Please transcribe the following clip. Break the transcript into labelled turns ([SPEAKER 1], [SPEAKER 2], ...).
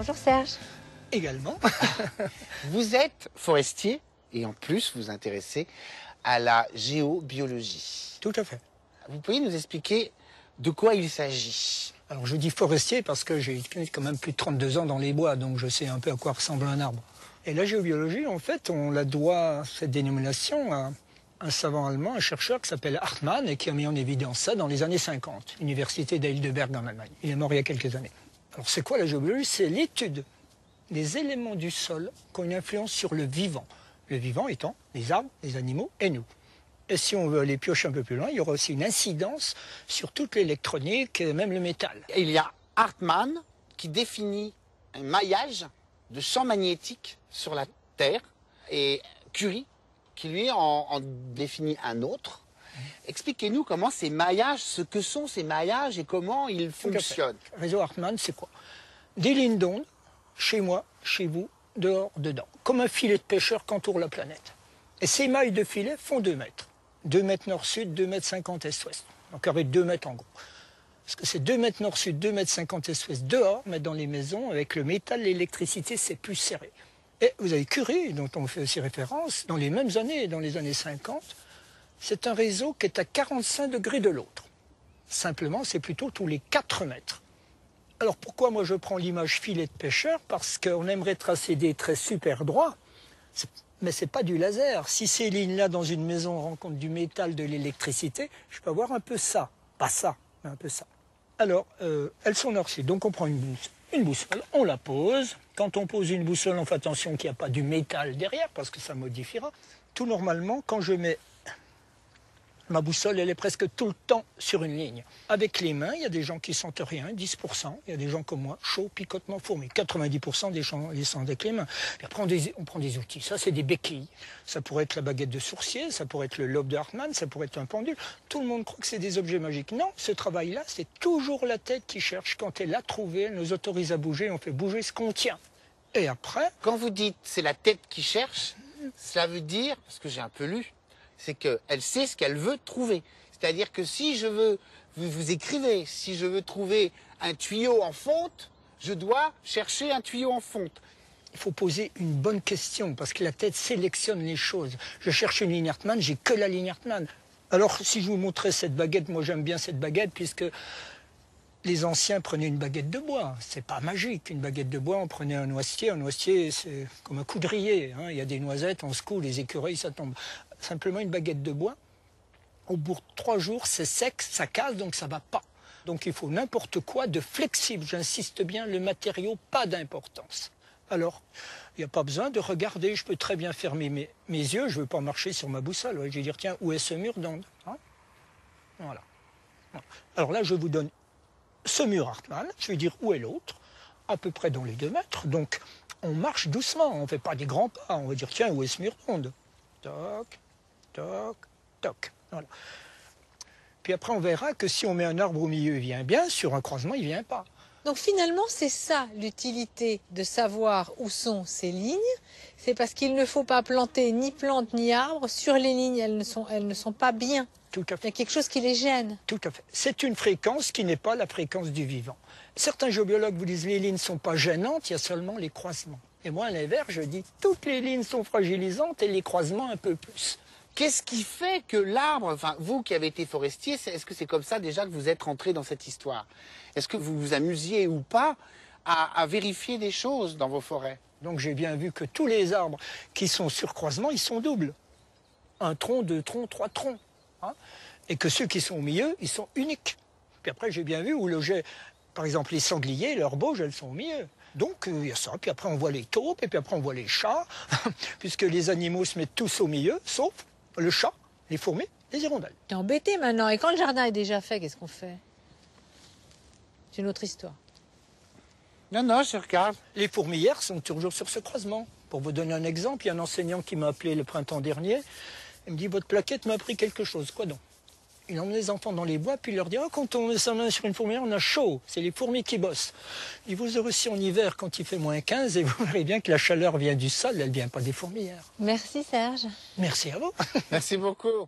[SPEAKER 1] Bonjour Serge.
[SPEAKER 2] Également.
[SPEAKER 3] Vous êtes forestier et en plus vous intéressez à la géobiologie.
[SPEAKER 2] Tout à fait.
[SPEAKER 3] Vous pouvez nous expliquer de quoi il s'agit?
[SPEAKER 2] Alors je dis forestier parce que j'ai quand même plus de 32 ans dans les bois, donc je sais un peu à quoi ressemble un arbre. Et la géobiologie, en fait, on la doit, cette dénomination, à un savant allemand, un chercheur qui s'appelle Hartmann et qui a mis en évidence ça dans les années 50, Université d'Heidelberg en Allemagne. Il est mort il y a quelques années. Alors c'est quoi la géobiologie? C'est l'étude des éléments du sol qui ont une influence sur le vivant. Le vivant étant les arbres, les animaux et nous. Et si on veut aller piocher un peu plus loin, il y aura aussi une incidence sur toute l'électronique et même le métal.
[SPEAKER 3] Il y a Hartmann qui définit un maillage de champs magnétiques sur la Terre et Curie qui lui en définit un autre. Expliquez-nous comment ces maillages, ce que sont ces maillages et comment ils fonctionnent.
[SPEAKER 2] Le réseau Hartmann, c'est quoi? Des lignes d'onde, chez moi, chez vous, dehors, dedans. Comme un filet de pêcheur qu'entoure la planète. Et ces mailles de filet font 2 mètres. 2 mètres nord-sud, 2 mètres 50 est-ouest. Donc avec 2 mètres en gros. Parce que c'est 2 mètres nord-sud, 2 mètres 50 est-ouest dehors, mais dans les maisons, avec le métal, l'électricité, c'est plus serré. Et vous avez Curie, dont on fait aussi référence, dans les mêmes années, dans les années 50, c'est un réseau qui est à 45 degrés de l'autre. Simplement, c'est plutôt tous les 4 mètres. Alors pourquoi moi je prends l'image filet de pêcheur? Parce qu'on aimerait tracer des traits super droits, mais ce n'est pas du laser. Si ces lignes-là dans une maison rencontrent du métal, de l'électricité, je peux avoir un peu ça. Pas ça, mais un peu ça. Alors, elles sont nord-sud, donc on prend une boussole, on la pose. Quand on pose une boussole, on fait attention qu'il n'y a pas du métal derrière, parce que ça modifiera. Tout normalement, quand je mets ma boussole, elle est presque tout le temps sur une ligne. Avec les mains, il y a des gens qui sentent rien, 10%. Il y a des gens comme moi, chaud, picotement, fourmi. 90% des gens les sentent avec les mains. Et après, on prend des outils. Ça, c'est des béquilles. Ça pourrait être la baguette de sourcier, ça pourrait être le lobe de Hartmann, ça pourrait être un pendule. Tout le monde croit que c'est des objets magiques. Non, ce travail-là, c'est toujours la tête qui cherche. Quand elle l'a trouvé, elle nous autorise à bouger, on fait bouger ce qu'on tient. Et après...
[SPEAKER 3] Quand vous dites c'est la tête qui cherche, cela veut dire, parce que j'ai un peu lu, c'est qu'elle sait ce qu'elle veut trouver. C'est-à-dire que si je veux, vous écrivez, si je veux trouver un tuyau en fonte, je dois chercher un tuyau en fonte.
[SPEAKER 2] Il faut poser une bonne question, parce que la tête sélectionne les choses. Je cherche une ligne Hartmann, j'ai que la ligne Hartmann. Alors, si je vous montrais cette baguette, moi j'aime bien cette baguette, puisque les anciens prenaient une baguette de bois. C'est pas magique, une baguette de bois, on prenait un noisetier. Un noisetier, c'est comme un coudrier. Hein. Il y a des noisettes, on secoue, les écureuils, ça tombe. Simplement une baguette de bois. Au bout de 3 jours, c'est sec, ça casse, donc ça va pas. Donc il faut n'importe quoi de flexible. J'insiste bien, le matériau, pas d'importance. Alors, il n'y a pas besoin de regarder. Je peux très bien fermer mes yeux. Je ne veux pas marcher sur ma boussole. Ouais. Je vais dire, tiens, où est ce mur d'onde, hein? Voilà. Alors là, je vous donne ce mur Hartmann. Je vais dire où est l'autre, à peu près dans les 2 mètres. Donc, on marche doucement. On ne fait pas des grands pas. On va dire, tiens, où est ce mur d'onde? Toc, toc, toc. Voilà. Puis après, on verra que si on met un arbre au milieu, il vient bien. Sur un croisement, il ne vient pas.
[SPEAKER 1] Donc finalement, c'est ça l'utilité de savoir où sont ces lignes. C'est parce qu'il ne faut pas planter ni plantes ni arbres sur les lignes. Elles ne sont pas bien.
[SPEAKER 2] Tout à fait.
[SPEAKER 1] Il y a quelque chose qui les gêne.
[SPEAKER 2] Tout à fait. C'est une fréquence qui n'est pas la fréquence du vivant. Certains géobiologues vous disent que les lignes ne sont pas gênantes, il y a seulement les croisements. Et moi, à l'inverse, je dis toutes les lignes sont fragilisantes et les croisements un peu plus.
[SPEAKER 3] Qu'est-ce qui fait que l'arbre, enfin vous qui avez été forestier, est-ce que c'est comme ça déjà que vous êtes rentré dans cette histoire? Est-ce que vous vous amusiez ou pas à vérifier des choses dans vos forêts?
[SPEAKER 2] Donc j'ai bien vu que tous les arbres qui sont sur croisement, ils sont doubles. 1 tronc, 2 troncs, 3 troncs. Hein, et que ceux qui sont au milieu, ils sont uniques. Puis après, j'ai bien vu où logeaient, par exemple, les sangliers, leurs bauges, elles sont au milieu. Donc, il y a ça. Puis après, on voit les taupes, et puis après, on voit les chats, puisque les animaux se mettent tous au milieu, sauf le chat, les fourmis, les hirondelles.
[SPEAKER 1] T'es embêté maintenant. Et quand le jardin est déjà fait, qu'est-ce qu'on fait? C'est une autre histoire.
[SPEAKER 3] Non, non, je regarde.
[SPEAKER 2] Les fourmilières sont toujours sur ce croisement. Pour vous donner un exemple, il y a un enseignant qui m'a appelé le printemps dernier. Il me dit, votre plaquette m'a appris quelque chose. Quoi donc? Il emmène les enfants dans les bois, puis il leur dit, oh, quand on met sa main sur une fourmilière, on a chaud. C'est les fourmis qui bossent. Il vous aurez aussi en hiver, quand il fait -15, et vous verrez bien que la chaleur vient du sol, elle ne vient pas des fourmilières.
[SPEAKER 1] Merci Serge.
[SPEAKER 2] Merci à vous.
[SPEAKER 3] Merci beaucoup.